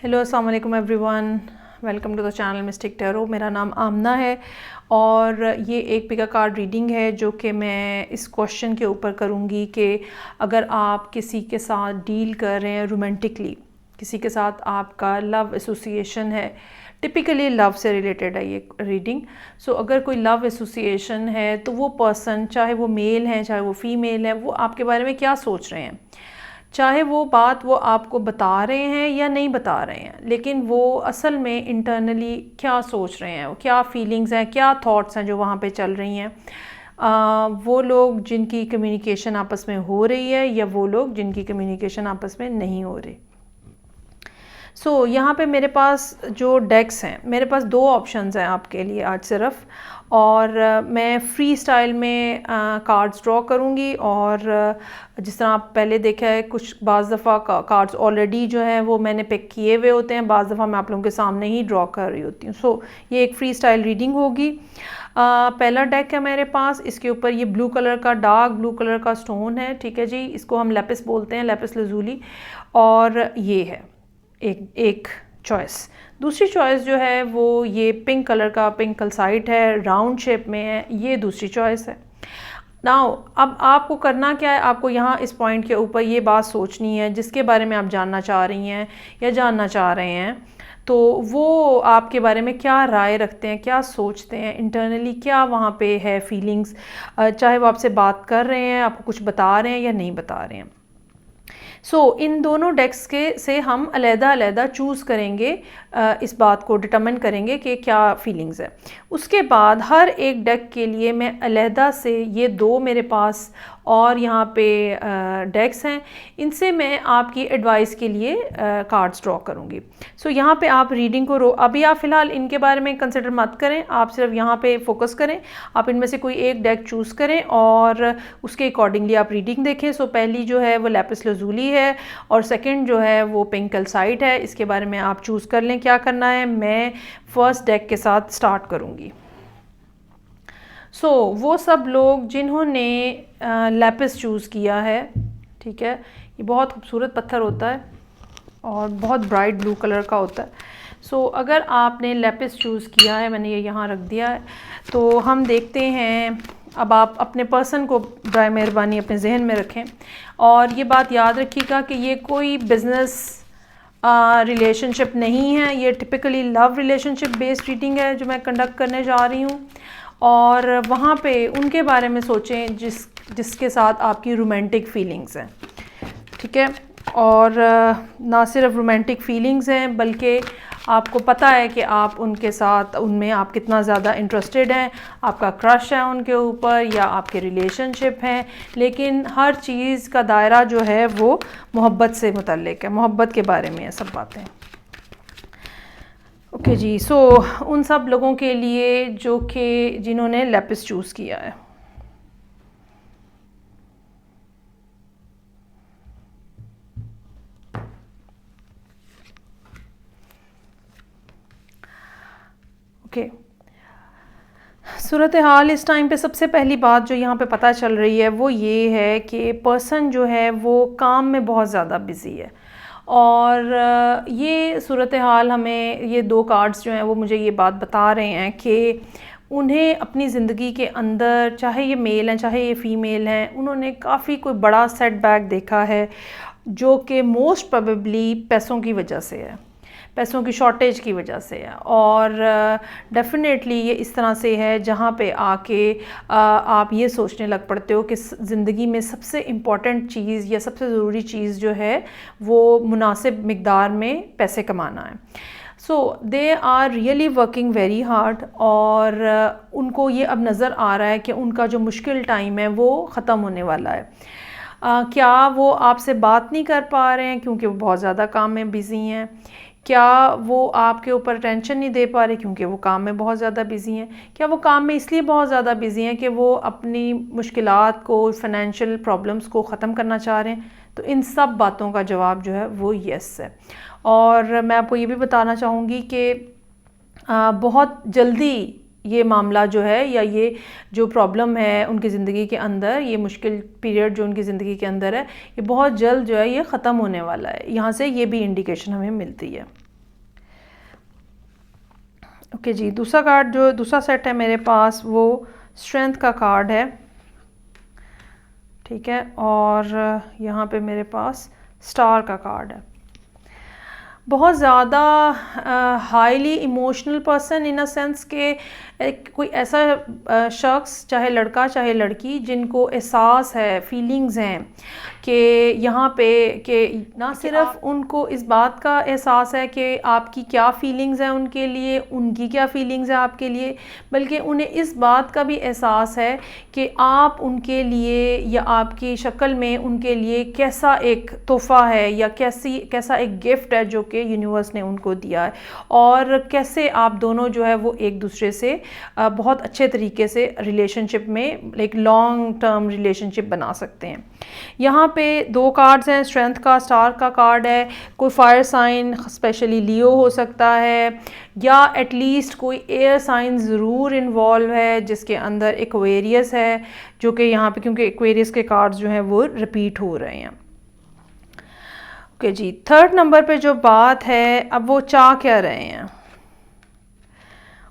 Hello अस्सलाम वालेकुम everyone, welcome to the channel mystic tarot. मेरा नाम आमना है और ये एक पिका कार्ड रीडिंग है जो कि मैं इस क्वेश्चन के ऊपर करूँगी कि अगर आप किसी के साथ डील कर रहे हैं रोमांटिकली, किसी के साथ आपका लव एसोसिएशन है, टिपिकली लव से रिलेटेड है ये रीडिंग। सो अगर कोई लव एसोसिएशन है तो वो पर्सन, चाहे वो मेल है चाहे वो फीमेल है, वो आपके बारे में क्या सोच रहे हैं, चाहे वो बात वो आपको बता रहे हैं या नहीं बता रहे हैं, लेकिन वो असल में इंटरनली क्या सोच रहे हैं, क्या फीलिंग्स हैं, क्या थॉट्स हैं जो वहाँ पे चल रही हैं। वो लोग जिनकी कम्युनिकेशन आपस में हो रही है या वो लोग जिनकी कम्युनिकेशन आपस में नहीं हो रही। यहाँ पे मेरे पास जो डेक्स हैं, मेरे पास दो ऑप्शंस हैं आपके लिए आज सिर्फ, और मैं फ्री स्टाइल में कार्ड्स ड्रॉ करूँगी। और जिस तरह आप पहले देखा है, कुछ बाज़ दफ़ा कार्ड्स ऑलरेडी जो हैं वो मैंने पिक किए हुए होते हैं, बाज़ दफ़ा मैं आप लोगों के सामने ही ड्रॉ कर रही होती हूँ। ये एक फ्री स्टाइल रीडिंग होगी। पहला डेक है मेरे पास, इसके ऊपर ये ब्लू कलर का, डार्क ब्लू कलर का स्टोन है, ठीक है जी। इसको हम लेपिस बोलते हैं, लेपिस लजूली। और ये है एक चॉइस। दूसरी चॉइस जो है वो ये पिंक कलर का, पिंक कैल्साइट है, राउंड शेप में है, ये दूसरी चॉइस है। नाउ अब आपको करना क्या है, आपको यहाँ इस पॉइंट के ऊपर ये बात सोचनी है जिसके बारे में आप जानना चाह रही हैं या जानना चाह रहे हैं, तो वो आपके बारे में क्या राय रखते हैं, क्या सोचते हैं इंटरनली, क्या वहाँ पे है फीलिंग्स, चाहे वो आपसे बात कर रहे हैं, आपको कुछ बता रहे हैं या नहीं बता रहे हैं। इन दोनों डेक्स के से हम अलग-अलग चूज़ करेंगे, इस बात को डिटरमिन करेंगे कि क्या फीलिंग्स है। उसके बाद हर एक डेक के लिए मैं अलग से, ये दो मेरे पास और यहाँ पे डेक्स हैं, इनसे मैं आपकी एडवाइस के लिए कार्ड्स ड्रॉ करूँगी। यहाँ पे आप रीडिंग को अभी आप फ़िलहाल इनके बारे में कंसिडर मत करें, आप सिर्फ यहाँ पे फोकस करें। आप इनमें से कोई एक डेक चूज़ करें और उसके अकॉर्डिंगली आप रीडिंग देखें। पहली जो है वो लेपिस लजूली है और सेकंड जो है वो पिंक कैल्साइट है। इसके बारे में आप चूज़ कर लें क्या करना है। मैं फर्स्ट डेक के साथ स्टार्ट करूँगी। वो सब लोग जिन्होंने लेपिस चूज़ किया है, ठीक है, ये बहुत खूबसूरत पत्थर होता है और बहुत ब्राइट ब्लू कलर का होता है। अगर आपने लेपिस चूज़ किया है, मैंने ये यहाँ रख दिया है, तो हम देखते हैं। अब आप अपने पर्सन को बराए मेहरबानी अपने जहन में रखें और ये बात याद रखिएगा कि ये कोई बिज़नेस रिलेशनशिप नहीं है, ये typically love relationship based reading है जो मैं कंडक्ट करने जा रही हूँ। और वहाँ पे उनके बारे में सोचें जिसके साथ आपकी रोमांटिक फीलिंग्स हैं, ठीक है। और ना सिर्फ रोमांटिक फीलिंग्स हैं बल्कि आपको पता है कि आप उनके साथ, उनमें आप कितना ज़्यादा इंटरेस्टेड हैं, आपका क्रश है उनके ऊपर या आपके रिलेशनशिप हैं, लेकिन हर चीज़ का दायरा जो है वो मोहब्बत से मुतल्लिक है, मोहब्बत के बारे में है सब बातें। ओके जी। उन सब लोगों के लिए जो कि जिन्होंने लेपिस चूज़ किया है, ओके। सूरत हाल इस टाइम पे सबसे पहली बात जो यहाँ पे पता चल रही है वो ये है कि पर्सन जो है वो काम में बहुत ज़्यादा बिज़ी है। और ये सूरत हाल, हमें ये दो कार्ड्स जो हैं वो मुझे ये बात बता रहे हैं कि उन्हें अपनी ज़िंदगी के अंदर, चाहे ये मेल हैं चाहे ये फ़ीमेल हैं, उन्होंने काफ़ी कोई बड़ा सेटबैक देखा है जो कि मोस्ट प्रोबेबली पैसों की वजह से है, पैसों की शॉर्टेज की वजह से है। और डेफिनेटली ये इस तरह से है जहाँ पे आके आप ये सोचने लग पड़ते हो कि ज़िंदगी में सबसे इम्पॉर्टेंट चीज़ या सबसे ज़रूरी चीज़ जो है वो मुनासिब मिक़दार में पैसे कमाना है। They are really working very hard और उनको ये अब नज़र आ रहा है कि उनका जो मुश्किल टाइम है वो ख़त्म होने वाला है। क्या वो आपसे बात नहीं कर पा रहे हैं क्योंकि वो बहुत ज़्यादा काम में बिज़ी हैं? क्या वो आपके ऊपर टेंशन नहीं दे पा रहे क्योंकि वो काम में बहुत ज़्यादा बिज़ी हैं? क्या वो काम में इसलिए बहुत ज़्यादा बिज़ी हैं कि वो अपनी मुश्किलात को, फाइनेंशियल प्रॉब्लम्स को ख़त्म करना चाह रहे हैं? तो इन सब बातों का जवाब जो है वो येस है। और मैं आपको ये भी बताना चाहूँगी कि बहुत जल्दी ये मामला जो है या ये जो प्रॉब्लम है उनकी ज़िंदगी के अंदर, ये मुश्किल पीरियड जो उनकी ज़िंदगी के अंदर है, ये बहुत जल्द जो है ये ख़त्म होने वाला है। यहाँ से ये भी इंडिकेशन हमें मिलती है। ओके जी, दूसरा कार्ड जो दूसरा सेट है मेरे पास वो स्ट्रेंथ का कार्ड है, ठीक है। और यहाँ पे मेरे पास स्टार का कार्ड है। बहुत ज़्यादा highly emotional person in a sense के कोई ऐसा शख्स, चाहे लड़का चाहे लड़की, जिनको एहसास है, फीलिंग्स हैं कि यहाँ पे कि ना सिर्फ उनको इस बात का एहसास है कि आपकी क्या फीलिंग्स हैं उनके लिए, उनकी क्या फीलिंग्स हैं आपके लिए, बल्कि उन्हें इस बात का भी एहसास है कि आप उनके लिए या आपकी शक्ल में उनके लिए कैसा एक तोहफ़ा है या कैसा एक गिफ्ट है जो कि यूनिवर्स ने उनको दिया है, और कैसे आप दोनों जो है वो एक दूसरे से बहुत अच्छे तरीके से रिलेशनशिप में, एक लॉन्ग टर्म रिलेशनशिप बना सकते हैं। यहाँ पे दो कार्ड्स हैं, स्ट्रेंथ का, स्टार का कार्ड है। कोई फायर साइन, स्पेशली लियो हो सकता है, या एटलीस्ट कोई एयर साइन ज़रूर इन्वॉल्व है जिसके अंदर एक्वेरियस है, जो कि यहाँ पे क्योंकि एक्वेरियस के कार्ड्स जो हैं वो रिपीट हो रहे हैं। ओके जी, थर्ड नंबर पे जो बात है, अब वो चाह क्या रहे हैं,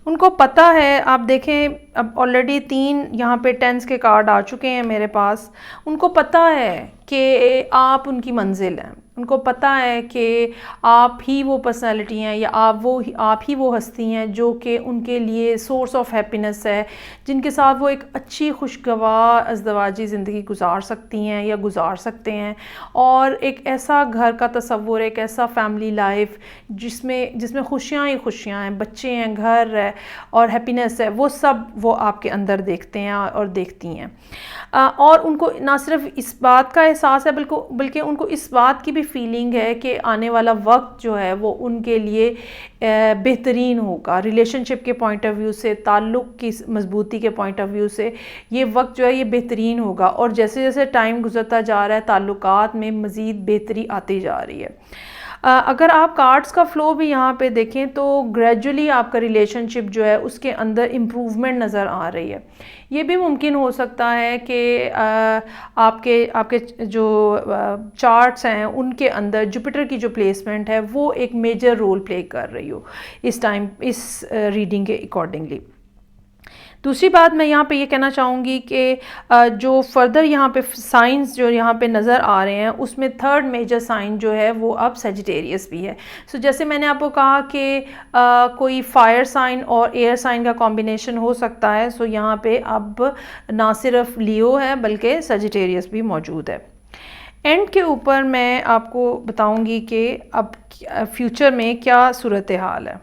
उनको पता है। आप देखें अब ऑलरेडी 3 यहाँ पे टेंस के कार्ड आ चुके हैं मेरे पास। उनको पता है कि आप उनकी मंजिल हैं, उनको पता है कि आप ही वो पर्सनालिटी हैं या आप ही वो हस्ती हैं जो कि उनके लिए सोर्स ऑफ हैप्पीनेस है, जिनके साथ वो एक अच्छी खुशगवार अज़दवाजी ज़िंदगी गुजार सकती हैं या गुजार सकते हैं, और एक ऐसा घर का तसव्वुर, एक ऐसा फैमिली लाइफ जिसमें खुशियाँ ही खुशियाँ हैं, बच्चे हैं, घर है और हैप्पीनेस है, वो सब वो आपके अंदर देखते हैं और देखती हैं। और उनको ना सिर्फ इस बात का एहसास है बल्कि उनको इस बात की भी फीलिंग है कि आने वाला वक्त जो है वो उनके लिए बेहतरीन होगा, रिलेशनशिप के पॉइंट ऑफ व्यू से, ताल्लुक़ की मजबूती के पॉइंट ऑफ व्यू से ये वक्त जो है ये बेहतरीन होगा। और जैसे जैसे टाइम गुजरता जा रहा है ताल्लुकात में मज़ीद बेहतरी आती जा रही है। अगर आप कार्ड्स का फ़्लो भी यहाँ पे देखें तो ग्रेजुअली आपका रिलेशनशिप जो है उसके अंदर इम्प्रूवमेंट नज़र आ रही है। ये भी मुमकिन हो सकता है कि आपके जो चार्ट्स हैं उनके अंदर जुपिटर की जो प्लेसमेंट है वो एक मेजर रोल प्ले कर रही हो इस टाइम, इस रीडिंग के अकॉर्डिंगली। दूसरी बात मैं यहाँ पे ये कहना चाहूँगी कि जो फर्दर यहाँ पे साइंस जो यहाँ पे नज़र आ रहे हैं उसमें थर्ड मेजर साइन जो है वो अब सेजिटेरियस भी है। सो जैसे मैंने आपको कहा कि कोई फायर साइन और एयर साइन का कॉम्बिनेशन हो सकता है। सो यहाँ पे अब ना सिर्फ लियो है बल्कि सेजिटेरियस भी मौजूद है। एंड के ऊपर मैं आपको बताऊँगी कि अब फ्यूचर में क्या सूरत हाल है।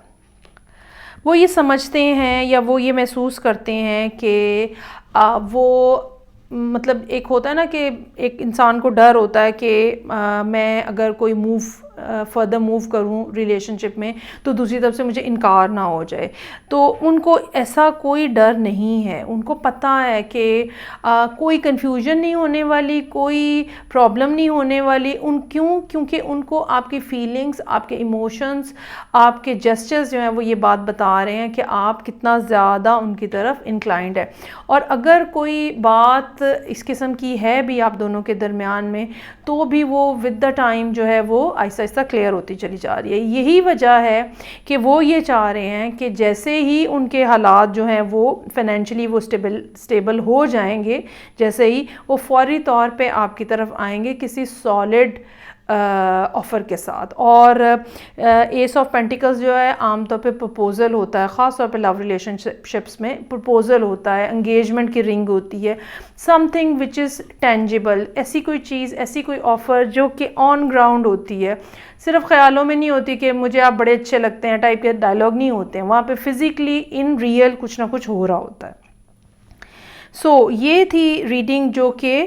वो ये समझते हैं या वो ये महसूस करते हैं कि वो मतलब एक होता है ना कि एक इंसान को डर होता है कि मैं अगर कोई फर्दर मूव करूं रिलेशनशिप में तो दूसरी तरफ से मुझे इनकार ना हो जाए। तो उनको ऐसा कोई डर नहीं है, उनको पता है कि कोई कन्फ्यूजन नहीं होने वाली, कोई प्रॉब्लम नहीं होने वाली। क्योंकि उनको आपकी फीलिंग्स, आपके इमोशंस, आपके जेस्चर्स जो हैं वो ये बात बता रहे हैं कि आप कितना ज़्यादा उनकी तरफ इंक्लाइंड है। और अगर कोई बात इस किस्म की है भी आप दोनों के दरमियान में तो भी वो विद द टाइम जो है वो आहिस्ता आहिस्ता क्लियर होती चली जा रही है। यही वजह है कि वो ये चाह रहे हैं कि जैसे ही उनके हालात जो हैं वो फाइनेंशियली वो स्टेबल हो जाएंगे, जैसे ही वो फौरी तौर पे आपकी तरफ आएंगे किसी सॉलिड ऑफ़र के साथ। और एस ऑफ पेंटिकल्स जो है आमतौर पे प्रपोज़ल होता है, ख़ास तौर पे लव रिलेशनशिप्स में प्रपोज़ल होता है, एंगेजमेंट की रिंग होती है, समथिंग विच इज़ टेंजिबल, ऐसी कोई चीज़, ऐसी कोई ऑफ़र जो कि ऑन ग्राउंड होती है, सिर्फ ख्यालों में नहीं होती कि मुझे आप बड़े अच्छे लगते हैं टाइप के डायलॉग नहीं होते हैं, वहाँ पे फिज़िकली इन रियल कुछ ना कुछ हो रहा होता है। सो ये थी रीडिंग जो कि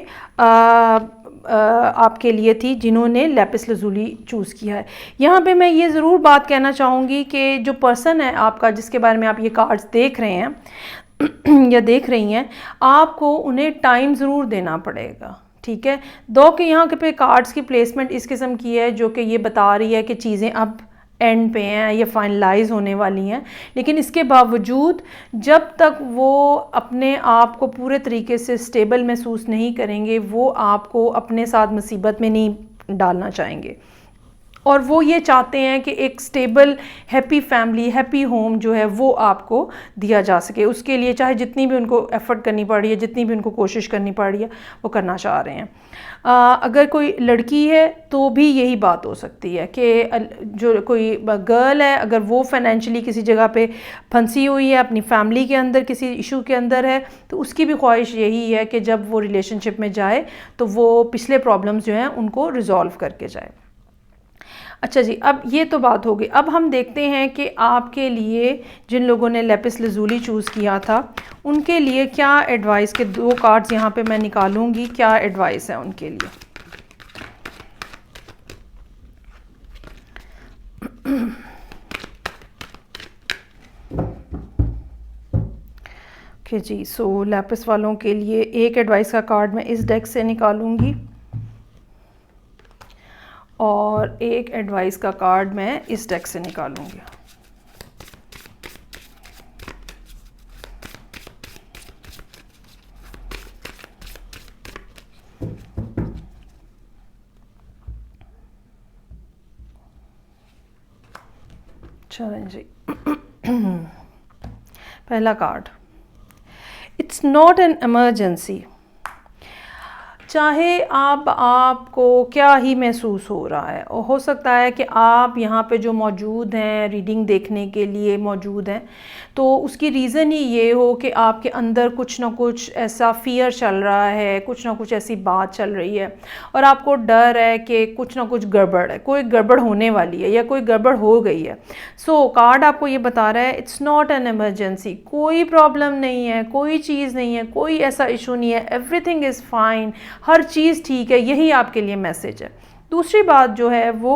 आपके लिए थी जिन्होंने लैपिस लज़ूली चूज़ किया है। यहाँ पे मैं ये ज़रूर बात कहना चाहूँगी कि जो पर्सन है आपका जिसके बारे में आप ये कार्ड्स देख रहे हैं या देख रही हैं, आपको उन्हें टाइम ज़रूर देना पड़ेगा, ठीक है। दो कि यहाँ पे कार्ड्स की प्लेसमेंट इस किस्म की है जो कि ये बता रही है कि चीज़ें अब एंड पे हैं, ये फाइनलाइज होने वाली हैं, लेकिन इसके बावजूद जब तक वो अपने आप को पूरे तरीके से स्टेबल महसूस नहीं करेंगे वो आपको अपने साथ मुसीबत में नहीं डालना चाहेंगे। और वो ये चाहते हैं कि एक stable happy family, happy home जो है वो आपको दिया जा सके। उसके लिए चाहे जितनी भी उनको एफ़र्ट करनी पड़ रही है, जितनी भी उनको कोशिश करनी पड़ रही है, वो करना चाह रहे हैं। अगर कोई लड़की है तो भी यही बात हो सकती है कि जो कोई गर्ल है, अगर वो फाइनेंशियली किसी जगह पे फंसी हुई है, अपनी फैमिली के अंदर किसी इशू के अंदर है, तो उसकी भी ख्वाहिश यही है कि जब वो रिलेशनशिप में जाए तो वो पिछले प्रॉब्लम्स जो हैं उनको रिजॉल्व करके जाए। अच्छा जी, अब ये तो बात होगी। अब हम देखते हैं कि आपके लिए जिन लोगों ने लैपिस लज़ूली चूज़ किया था उनके लिए क्या एडवाइस के 2 कार्ड्स यहाँ पे मैं निकालूंगी, क्या एडवाइस है उनके लिए। ओके जी, सो लैपिस वालों के लिए एक एडवाइस का कार्ड मैं इस डेक से निकालूंगी और एक एडवाइस का कार्ड मैं इस डेक से निकालूंगी। चलें जी। पहला card, it's not an emergency. चाहे आपको क्या ही महसूस हो रहा है, और हो सकता है कि आप यहाँ पे जो मौजूद हैं, रीडिंग देखने के लिए मौजूद हैं, तो उसकी रीज़न ही ये हो कि आपके अंदर कुछ ना कुछ ऐसा फ़ियर चल रहा है, कुछ ना कुछ ऐसी बात चल रही है और आपको डर है कि कुछ ना कुछ गड़बड़ है, कोई गड़बड़ होने वाली है या कोई गड़बड़ हो गई है। सो कार्ड आपको ये बता रहा है इट्स नॉट एन इमरजेंसी, कोई प्रॉब्लम नहीं है, कोई चीज़ नहीं है, कोई ऐसा इशू नहीं है, एवरीथिंग इज़ फाइन, हर चीज़ ठीक है। यही आपके लिए मैसेज है। दूसरी बात जो है वो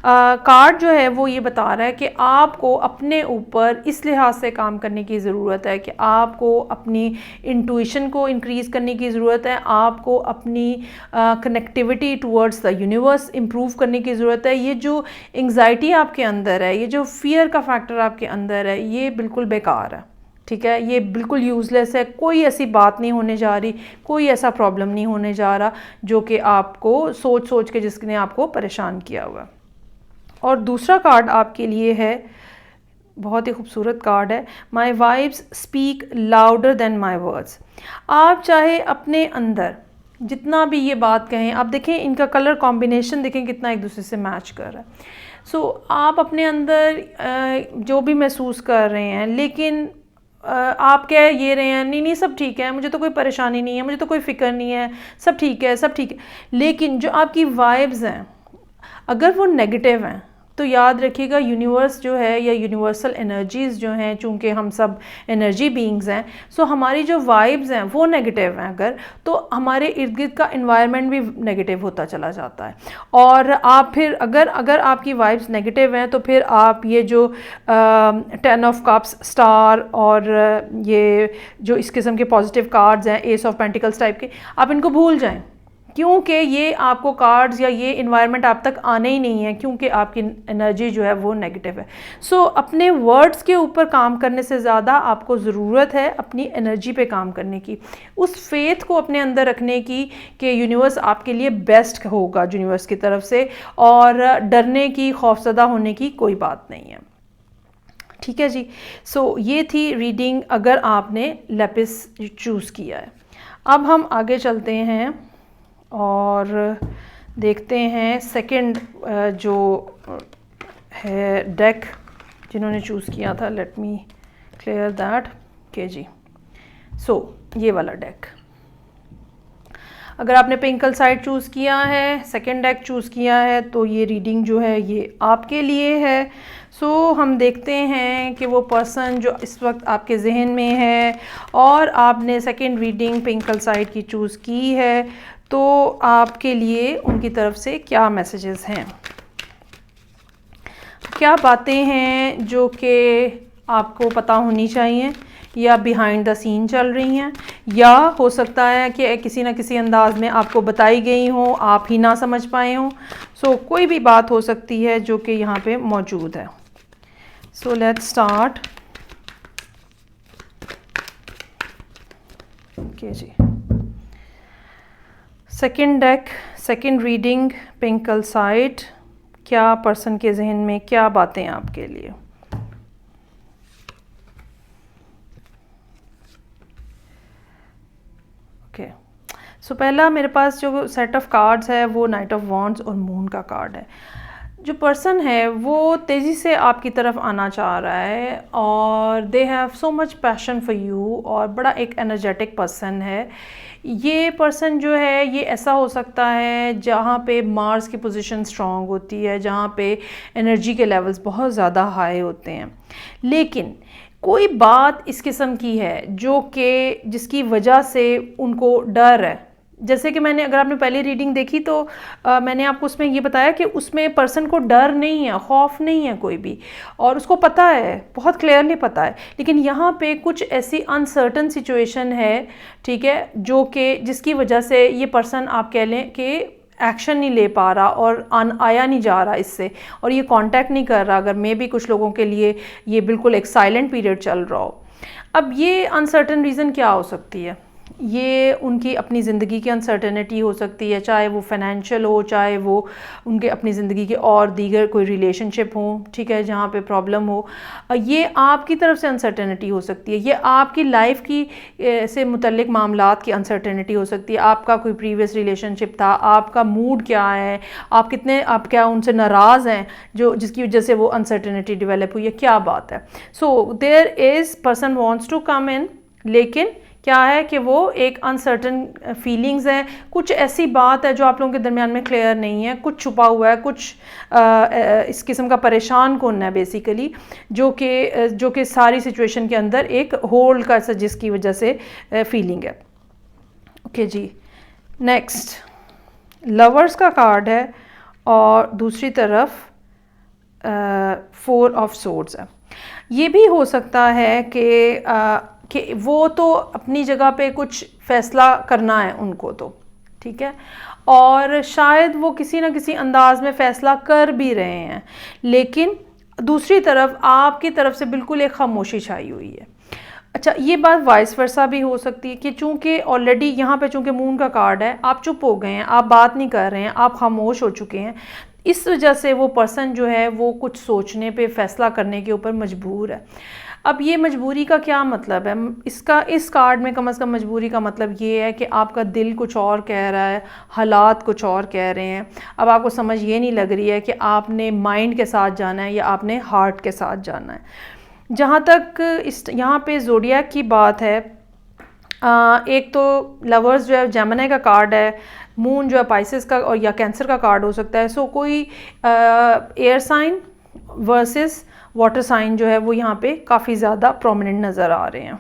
कार्ड जो है वो ये बता रहा है कि आपको अपने ऊपर इस लिहाज से काम करने की ज़रूरत है कि आपको अपनी इंट्यूशन को इंक्रीज़ करने की ज़रूरत है, आपको अपनी connectivity towards the universe improve करने की ज़रूरत है। ये जो एंग्जाइटी आपके अंदर है, ये जो फियर का फैक्टर आपके अंदर है, ये बिल्कुल बेकार है, ठीक है, ये बिल्कुल यूज़लेस है। कोई ऐसी बात नहीं होने जा रही, कोई ऐसा प्रॉब्लम नहीं होने जा रहा जो कि आपको सोच सोच के जिसने आपको परेशान किया हुआ। और दूसरा कार्ड आपके लिए है, बहुत ही खूबसूरत कार्ड है, my vibes speak louder than my words. आप चाहे अपने अंदर जितना भी ये बात कहें, आप देखें इनका कलर कॉम्बिनेशन देखें कितना एक दूसरे से मैच कर रहा है। सो आप अपने अंदर जो भी महसूस कर रहे हैं, लेकिन आप कह ये रहे हैं नहीं नहीं सब ठीक है, मुझे तो कोई परेशानी नहीं है, मुझे तो कोई फ़िक्र नहीं है, सब ठीक है, सब ठीक है। लेकिन जो आपकी वाइब्स हैं अगर वो नेगेटिव हैं तो याद रखिएगा यूनिवर्स जो है या यूनिवर्सल एनर्जीज़ जो हैं, चूँकि हम सब एनर्जी बीइंग्स हैं, सो हमारी जो वाइब्स हैं वो नेगेटिव हैं अगर, तो हमारे इर्द गिर्द का इन्वायरमेंट भी नेगेटिव होता चला जाता है। और आप फिर अगर आपकी वाइब्स नेगेटिव हैं तो फिर आप ये जो 10 ऑफ कप्स, स्टार और ये जो इस किस्म के पॉजिटिव कार्ड्स हैं, एस ऑफ पेंटिकल्स टाइप के, आप इनको भूल जाएं, क्योंकि ये आपको कार्ड्स या ये इन्वायरमेंट आप तक आने ही नहीं है, क्योंकि आपकी एनर्जी जो है वो नेगेटिव है। सो अपने वर्ड्स के ऊपर काम करने से ज़्यादा आपको ज़रूरत है अपनी एनर्जी पे काम करने की, उस फेथ को अपने अंदर रखने की कि यूनिवर्स आपके लिए बेस्ट होगा यूनिवर्स की तरफ से, और डरने की, खौफज़दा होने की कोई बात नहीं है। ठीक है जी। सो ये थी रीडिंग अगर आपने लैपिस चूज़ किया है। अब हम आगे चलते हैं और देखते हैं सेकंड जो है डेक जिन्होंने चूज़ किया था। Let me clear that. Okay जी, सो ये वाला डेक, अगर आपने पिंकल साइड चूज़ किया है, सेकंड डेक चूज़ किया है, तो ये रीडिंग जो है ये आपके लिए है। सो हम देखते हैं कि वो पर्सन जो इस वक्त आपके जहन में है और आपने सेकंड रीडिंग पिंकल साइड की चूज़ की है, तो आपके लिए उनकी तरफ से क्या मैसेजेस हैं, क्या बातें हैं जो कि आपको पता होनी चाहिए या बिहाइंड द सीन चल रही हैं, या हो सकता है कि किसी न किसी अंदाज में आपको बताई गई हो, आप ही ना समझ पाए हों। सो कोई भी बात हो सकती है जो कि यहाँ पे मौजूद है। So let's start. ओके जी, सेकंड डेक, सेकंड रीडिंग पिंकल साइड, क्या पर्सन के जहन में क्या बातें हैं आपके लिए। ओके, सो पहला मेरे पास जो सेट ऑफ कार्ड्स है वो नाइट ऑफ वॉन्ड्स और मून का कार्ड है। जो पर्सन है वो तेज़ी से आपकी तरफ आना चाह रहा है और they have so much passion for you, और बड़ा एक एनर्जेटिक पर्सन है। ये पर्सन जो है ये ऐसा हो सकता है जहाँ पे मार्स की पोजीशन स्ट्रांग होती है, जहाँ पे एनर्जी के लेवल्स बहुत ज़्यादा हाई होते हैं, लेकिन कोई बात इस किस्म की है जो कि जिसकी वजह से उनको डर है। जैसे कि मैंने, अगर आपने पहली रीडिंग देखी तो मैंने आपको उसमें ये बताया कि उसमें पर्सन को डर नहीं है, खौफ नहीं है कोई भी, और उसको पता है, बहुत क्लियरली पता है। लेकिन यहाँ पे कुछ ऐसी अनसर्टन सिचुएशन है, ठीक है, जो कि जिसकी वजह से ये पर्सन आप कह लें कि एक्शन नहीं ले पा रहा और आया नहीं जा रहा इससे, और ये कांटेक्ट नहीं कर रहा। अगर मे भी कुछ लोगों के लिए ये बिल्कुल एक साइलेंट पीरियड चल रहा हो। अब ये अनसर्टन रीज़न क्या हो सकती है? ये उनकी अपनी ज़िंदगी की अनसर्टेनिटी हो सकती है, चाहे वो फाइनेंशियल हो, चाहे वो उनके अपनी ज़िंदगी के और दीगर कोई रिलेशनशिप हो, ठीक है, जहाँ पे प्रॉब्लम हो। ये आपकी तरफ से अनसर्टेनिटी हो सकती है, ये आपकी लाइफ की से मुतल्लिक मामलात की अनसर्टेनिटी हो सकती है। आपका कोई प्रीवियस रिलेशनशिप था, आपका मूड क्या है, आप क्या उनसे नाराज़ हैं जो जिसकी वजह से वो अनसर्टेनिटी डेवलप हुई है, क्या बात है। So there is person wants to come in, लेकिन क्या है कि वो एक अनसर्टन फीलिंग्स हैं, कुछ ऐसी बात है जो आप लोगों के दरमियान में क्लियर नहीं है, कुछ छुपा हुआ है, कुछ इस किस्म का परेशान कौन है बेसिकली, जो कि सारी सिचुएशन के अंदर एक होल्ड का जिसकी वजह से फीलिंग है। ओके जी, नेक्स्ट लवर्स का कार्ड है और दूसरी तरफ 4 ऑफ सोर्ड्स है। ये भी हो सकता है कि वो तो अपनी जगह पे कुछ फ़ैसला करना है उनको, तो ठीक है, और शायद वो किसी ना किसी अंदाज में फ़ैसला कर भी रहे हैं, लेकिन दूसरी तरफ आपकी तरफ से बिल्कुल एक खामोशी छाई हुई है। अच्छा, ये बात वाइस वर्सा भी हो सकती है कि चूँकि ऑलरेडी यहाँ पे चूँकि मून का कार्ड है, आप चुप हो गए हैं, आप बात नहीं कर रहे हैं, आप खामोश हो चुके हैं, इस वजह से वो पर्सन जो है वो कुछ सोचने पे, फ़ैसला करने के ऊपर मजबूर है। अब ये मजबूरी का क्या मतलब है? इस कार्ड में कम से कम मजबूरी का मतलब ये है कि आपका दिल कुछ और कह रहा है, हालात कुछ और कह रहे हैं। अब आपको समझ ये नहीं लग रही है कि आपने माइंड के साथ जाना है या आपने हार्ट के साथ जाना है। जहाँ तक यहाँ पे ज़ोडिएक की बात है, एक तो लवर्स जो है जेमिनी का कार्ड है, मून जो है पाइसेस का और या कैंसर का कार्ड हो सकता है। सो कोई air sign versus water sign जो है वो यहाँ पे काफ़ी ज़्यादा प्रोमिनेंट नज़र आ रहे हैं।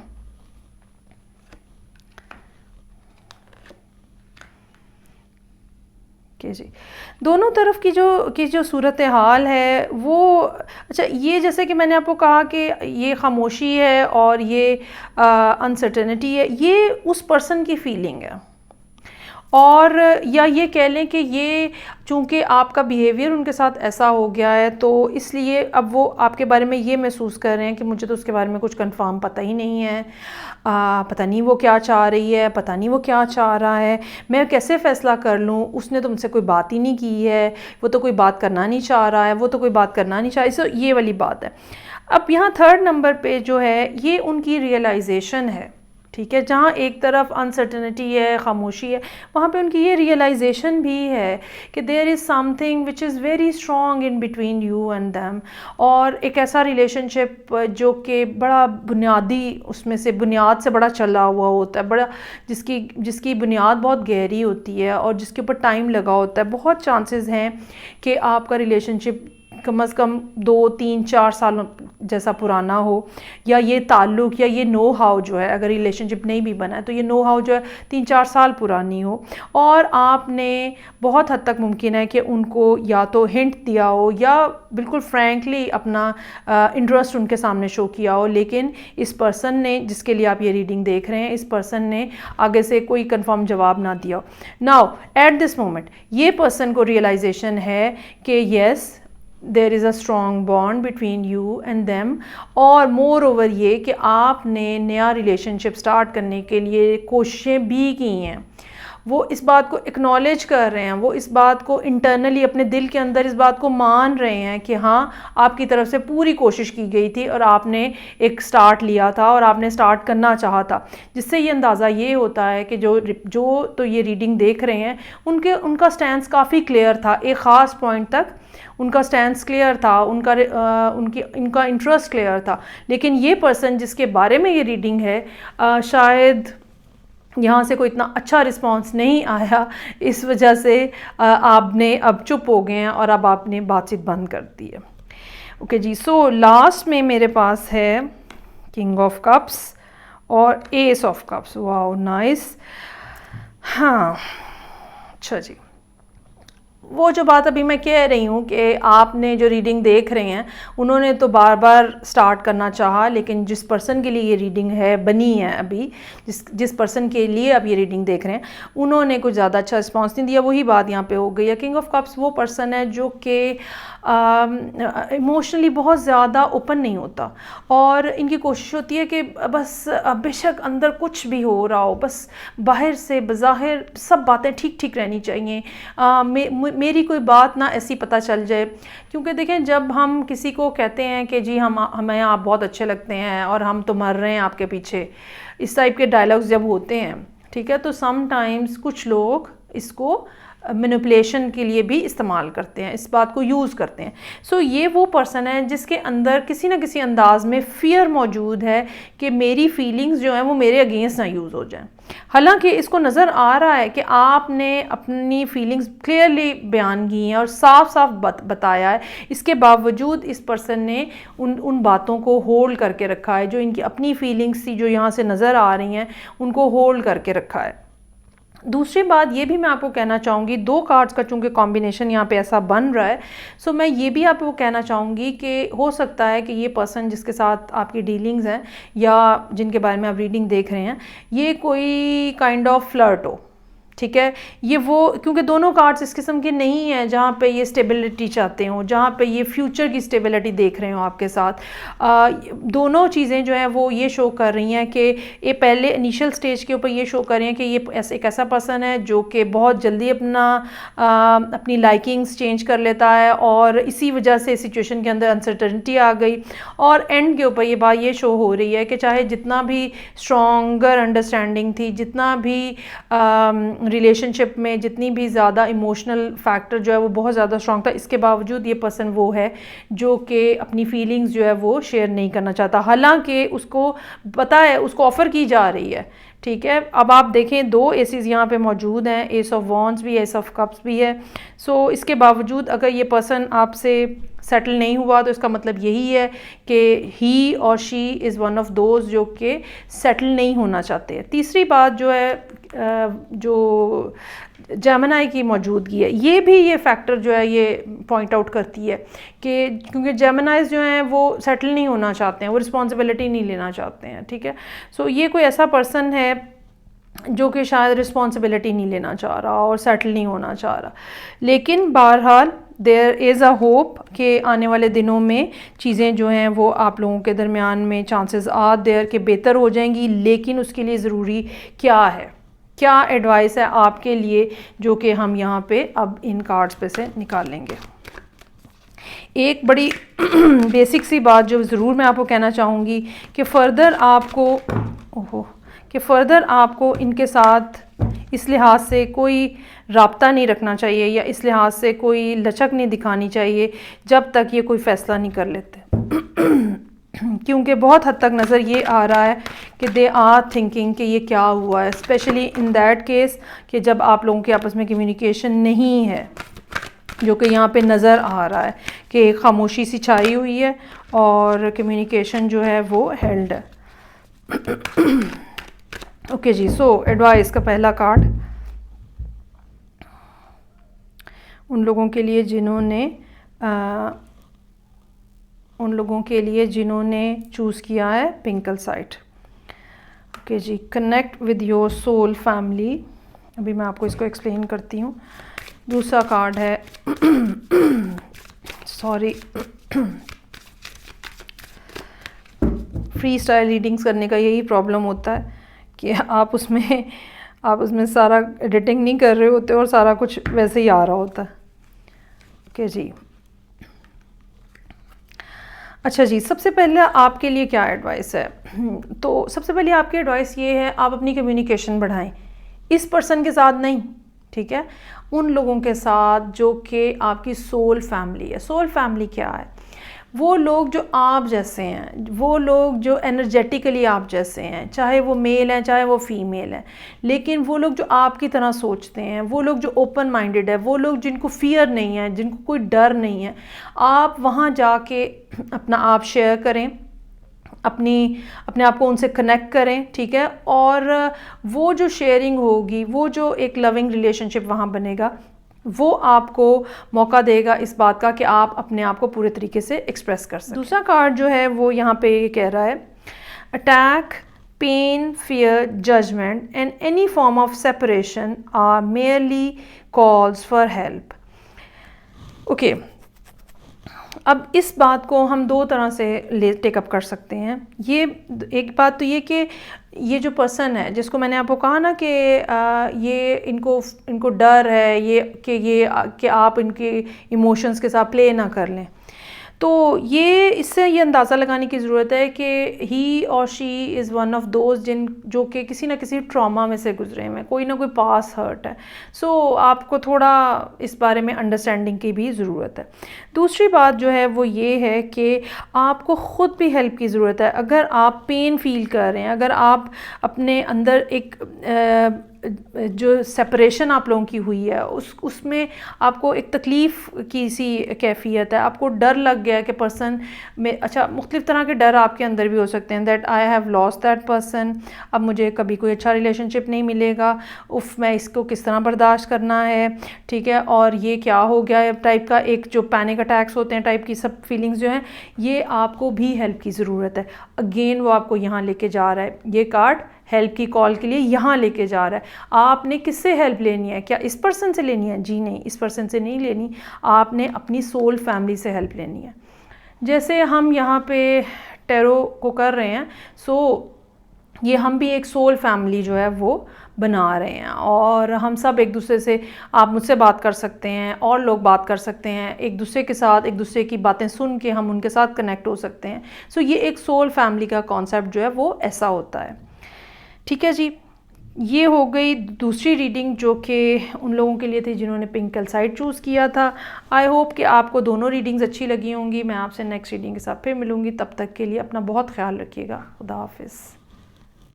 ओके जी, दोनों तरफ की जो सूरत हाल है वो, अच्छा, ये जैसे कि मैंने आपको कहा कि ये खामोशी है और ये अनसर्टेनिटी है, ये उस पर्सन की फीलिंग है, और या ये कह लें कि ये चूँकि आपका बिहेवियर उनके साथ ऐसा हो गया है, तो इसलिए अब वो आपके बारे में ये महसूस कर रहे हैं कि मुझे तो उसके बारे में कुछ कंफर्म पता ही नहीं है, पता नहीं वो क्या चाह रही है, पता नहीं वो क्या चाह रहा है, मैं कैसे फ़ैसला कर लूँ, उसने तो मुझसे कोई बात ही नहीं की है, वो तो कोई बात करना नहीं चाह रहा है, वो तो कोई बात करना नहीं चाह रही। ये वाली बात है। अब यहाँ 3rd नंबर पे जो है ये उनकी रियलाइजेशन है, ठीक है, जहाँ एक तरफ अनसर्टेनिटी है, खामोशी है, वहाँ पे उनकी ये रियलाइजेशन भी है कि there is something which is very strong in between you and them, और एक ऐसा रिलेशनशिप जो कि बड़ा बुनियादी, उसमें से बुनियाद से बड़ा चला हुआ होता है, बड़ा जिसकी बुनियाद बहुत गहरी होती है और जिसके ऊपर टाइम लगा होता है। बहुत चांसेस हैं कि आपका रिलेशनशिप कम से कम 2, 3, 4 सालों जैसा पुराना हो, या ये ताल्लुक़ या ये नो हाउ जो है, अगर रिलेशनशिप नहीं भी बना है तो ये नो हाउ जो है 3-4 साल पुरानी हो, और आपने बहुत हद तक मुमकिन है कि उनको या तो हिंट दिया हो या बिल्कुल फ्रैंकली अपना इंटरेस्ट उनके सामने शो किया हो, लेकिन इस पर्सन ने, जिसके लिए आप ये रीडिंग देख रहे हैं, इस पर्सन ने आगे से कोई कंफर्म जवाब ना दिया हो। नाउ एट दिस मोमेंट ये पर्सन को रियलाइजेशन है कि yes, there is a strong bond between you and them, और मोर ओवर ये कि आपने नया रिलेशनशिप स्टार्ट करने के लिए कोशिशें भी की हैं, वो इस बात को एक्नॉलेज कर रहे हैं, वो इस बात को इंटरनली अपने दिल के अंदर इस बात को मान रहे हैं कि हाँ, आपकी तरफ से पूरी कोशिश की गई थी और आपने एक स्टार्ट लिया था और आपने स्टार्ट करना चाहा था। जिससे ये अंदाज़ा ये होता है कि जो तो ये रीडिंग देख रहे हैं उनका स्टैंस काफ़ी क्लियर था, एक ख़ास पॉइंट तक उनका स्टैंस क्लियर था, उनका इंटरेस्ट क्लियर था। लेकिन ये पर्सन जिसके बारे में ये रीडिंग है, शायद यहाँ से कोई इतना अच्छा रिस्पांस नहीं आया, इस वजह से आपने अब चुप हो गए हैं और अब आपने बातचीत बंद कर दी है। ओके जी, सो लास्ट में मेरे पास है किंग ऑफ कप्स और S of cups. Wow nice. हाँ अच्छा जी, वो जो बात अभी मैं कह रही हूँ कि आपने जो रीडिंग देख रहे हैं उन्होंने तो बार बार स्टार्ट करना चाहा, लेकिन जिस पर्सन के लिए ये रीडिंग है बनी है अभी, जिस पर्सन के लिए आप ये रीडिंग देख रहे हैं उन्होंने कुछ ज़्यादा अच्छा रिस्पॉन्स नहीं दिया। वही बात यहाँ पे हो गई है। किंग ऑफ कप्स वो पर्सन है जो कि इमोशनली बहुत ज़्यादा ओपन नहीं होता और इनकी कोशिश होती है कि बस बेशक अंदर कुछ भी हो रहा हो, बस बाहर से बज़ाहिर सब बातें ठीक ठीक रहनी चाहिए, मेरी कोई बात ना ऐसी पता चल जाए। क्योंकि देखें, जब हम किसी को कहते हैं कि जी हमें आप बहुत अच्छे लगते हैं और हम तो मर रहे हैं आपके पीछे, इस टाइप के डायलॉग्स जब होते हैं, ठीक है, तो समटाइम्स कुछ लोग इसको मैनिपुलेशन के लिए भी इस्तेमाल करते हैं, इस बात को यूज़ करते हैं। सो ये वो पर्सन है जिसके अंदर किसी ना किसी अंदाज में फ़ियर मौजूद है कि मेरी फीलिंग्स जो हैं वो मेरे अगेंस्ट ना यूज़ हो जाएं। हालांकि इसको नज़र आ रहा है कि आपने अपनी फीलिंग्स क्लियरली बयान की हैं और साफ साफ बताया है, इसके बावजूद इस पर्सन ने उन बातों को होल्ड करके रखा है, जो इनकी अपनी फीलिंग्स थी जो यहाँ से नज़र आ रही हैं उनको होल्ड करके रखा है। दूसरी बात ये भी मैं आपको कहना चाहूँगी, दो कार्ड्स का चूँकि कॉम्बिनेशन यहाँ पे ऐसा बन रहा है, सो मैं ये भी आपको कहना चाहूँगी कि हो सकता है कि ये पर्सन जिसके साथ आपकी डीलिंग्स हैं या जिनके बारे में आप रीडिंग देख रहे हैं, ये कोई काइंड ऑफ फ्लर्ट हो, ठीक है। ये वो, क्योंकि दोनों कार्ड्स इस किस्म के नहीं हैं जहाँ पे ये स्टेबिलिटी चाहते हो, जहाँ पे ये फ्यूचर की स्टेबिलिटी देख रहे हो आपके साथ। दोनों चीज़ें जो हैं वो ये शो कर रही हैं कि ये पहले इनिशियल स्टेज के ऊपर ये शो कर रही हैं कि ये एक ऐसा पर्सन है जो कि बहुत जल्दी अपनी लाइकिंग्स चेंज कर लेता है और इसी वजह से सिचुएशन के अंदर अनसर्टनिटी आ गई। और एंड के ऊपर ये बात ये शो हो रही है कि चाहे जितना भी स्ट्रॉन्गर अंडरस्टैंडिंग थी, जितना भी रिलेशनशिप में जितनी भी ज़्यादा इमोशनल फैक्टर जो है वो बहुत ज़्यादा स्ट्रॉन्ग था, इसके बावजूद ये पर्सन वो है जो कि अपनी फीलिंग्स जो है वो शेयर नहीं करना चाहता, हालांकि उसको पता है, उसको ऑफ़र की जा रही है, ठीक है। अब आप देखें, दो एसेस यहाँ पे मौजूद हैं, एस ऑफ वॉन्ड्स भी है, एस ऑफ कप्स भी है। सो इसके बावजूद अगर ये पर्सन आपसे सेटल नहीं हुआ तो इसका मतलब यही है कि ही और she is one of those जो कि सेटल नहीं होना चाहते हैं। तीसरी बात जो है, जो जेमिनी की मौजूदगी है, ये भी ये फैक्टर जो है ये पॉइंट आउट करती है कि क्योंकि जेमिनीज जो हैं वो सेटल नहीं होना चाहते हैं, वो रिस्पॉन्सिबिलिटी नहीं लेना चाहते हैं, ठीक है। सो ये कोई ऐसा पर्सन है जो कि शायद रिस्पॉन्सिबिलिटी नहीं लेना चाह रहा और सेटल नहीं होना चाह रहा, लेकिन बहरहाल देयर इज़ अ होप कि आने वाले दिनों में चीज़ें जो हैं वो आप लोगों के दरमियान में चांसेस आर देयर कि बेहतर हो जाएंगी। लेकिन उसके लिए ज़रूरी क्या है, क्या एडवाइस है आपके लिए, जो कि हम यहाँ पे अब इन कार्ड्स पे से निकाल लेंगे। एक बड़ी बेसिक सी बात जो ज़रूर मैं आपको कहना चाहूँगी कि फ़र्दर आपको इनके साथ इस लिहाज से कोई राब्ता नहीं रखना चाहिए या इस लिहाज से कोई लचक नहीं दिखानी चाहिए जब तक ये कोई फ़ैसला नहीं कर लेते क्योंकि बहुत हद तक नज़र ये आ रहा है कि दे आर थिंकिंग कि ये क्या हुआ है, स्पेशली इन दैट केस कि जब आप लोगों के आपस में कम्युनिकेशन नहीं है, जो कि यहाँ पे नज़र आ रहा है कि खामोशी सी छाई हुई है और कम्युनिकेशन जो है वो हेल्ड है। ओके जी, सो एडवाइस का पहला कार्ड उन लोगों के लिए जिन्होंने चूज़ किया है पिंकल साइट। ओके जी, connect with your soul family. अभी मैं आपको इसको एक्सप्लेन करती हूँ। दूसरा कार्ड है सॉरी फ्री स्टाइल रीडिंग्स करने का यही प्रॉब्लम होता है कि आप उसमें आप उसमें सारा एडिटिंग नहीं कर रहे होते और सारा कुछ वैसे ही आ रहा होता है। ओके जी, अच्छा जी, सबसे पहले आपके लिए क्या एडवाइस है? तो सबसे पहले आपकी एडवाइस ये है, आप अपनी कम्युनिकेशन बढ़ाएं, इस पर्सन के साथ नहीं, ठीक है, उन लोगों के साथ जो कि आपकी सोल फैमिली है। सोल फैमिली क्या है? वो लोग जो आप जैसे हैं, वो लोग जो एनर्जेटिकली आप जैसे हैं, चाहे वो मेल हैं चाहे वो फीमेल हैं, लेकिन वो लोग जो आपकी तरह सोचते हैं, वो लोग जो ओपन माइंडेड है, वो लोग जिनको फियर नहीं है, जिनको कोई डर नहीं है, आप वहाँ जाके अपना आप शेयर करें, अपने आप को उनसे कनेक्ट करें, ठीक है। और वो जो शेयरिंग होगी, वो जो एक लविंग रिलेशनशिप वहाँ बनेगा, वो आपको मौका देगा इस बात का कि आप अपने आप को पूरे तरीके से एक्सप्रेस कर सकें। दूसरा कार्ड जो है वो यहाँ पे ये कह रहा है, attack, pain, fear, judgement and any form of separation are merely calls for help. Okay, अब इस बात को हम दो तरह से टेकअप कर सकते हैं। ये एक बात तो ये कि ये जो पर्सन है, जिसको मैंने आपको कहा ना कि ये इनको डर है कि आप इनके इमोशंस के साथ प्ले ना कर लें, तो इससे ये अंदाज़ा लगाने की ज़रूरत है कि ही और she is one of those जो कि किसी ना किसी ट्रॉमा में से गुजरे हैं, कोई ना कोई पास हर्ट है। सो आपको थोड़ा इस बारे में अंडरस्टैंडिंग की भी ज़रूरत है। दूसरी बात जो है वो ये है कि आपको ख़ुद भी हेल्प की ज़रूरत है। अगर आप पेन फील कर रहे हैं, अगर आप अपने अंदर एक जो सेपरेशन आप लोगों की हुई है उसमें आपको एक तकलीफ़ की सी कैफियत है, आपको डर लग गया है कि पर्सन में, अच्छा मुख्तलिफ़ तरह के डर आपके अंदर भी हो सकते हैं, that I have lost that person, अब मुझे कभी कोई अच्छा रिलेशनशिप नहीं मिलेगा, उफ मैं इसको किस तरह बर्दाश्त करना है, ठीक है, और ये क्या हो गया है टाइप का एक जो पैनिक अटैक्स होते हैं टाइप की सब फीलिंग्स जो हैं, ये आपको भी हेल्प की ज़रूरत है। अगेन वो आपको यहाँ लेके जा रहा है, ये कार्ड हेल्प की कॉल के लिए यहाँ लेके जा रहा है। आपने किससे हेल्प लेनी है? क्या इस पर्सन से लेनी है? जी नहीं, इस पर्सन से नहीं लेनी, आपने अपनी सोल फैमिली से हेल्प लेनी है। जैसे हम यहाँ पे टैरो को कर रहे हैं, सो ये हम भी एक सोल फैमिली जो है वो बना रहे हैं, और हम सब एक दूसरे से, आप मुझसे बात कर सकते हैं और लोग बात कर सकते हैं, एक दूसरे के साथ एक दूसरे की बातें सुन के हम उनके साथ कनेक्ट हो सकते हैं। सो ये एक सोल फैमिली का कॉन्सेप्ट जो है वो ऐसा होता है, ठीक है जी। ये हो गई दूसरी रीडिंग जो कि उन लोगों के लिए थी जिन्होंने पिंक कैल्साइट चूज़ किया था। आई होप कि आपको दोनों रीडिंग्स अच्छी लगी होंगी। मैं आपसे नेक्स्ट रीडिंग के साथ फिर मिलूँगी, तब तक के लिए अपना बहुत ख्याल रखिएगा। खुदा हाफिज़।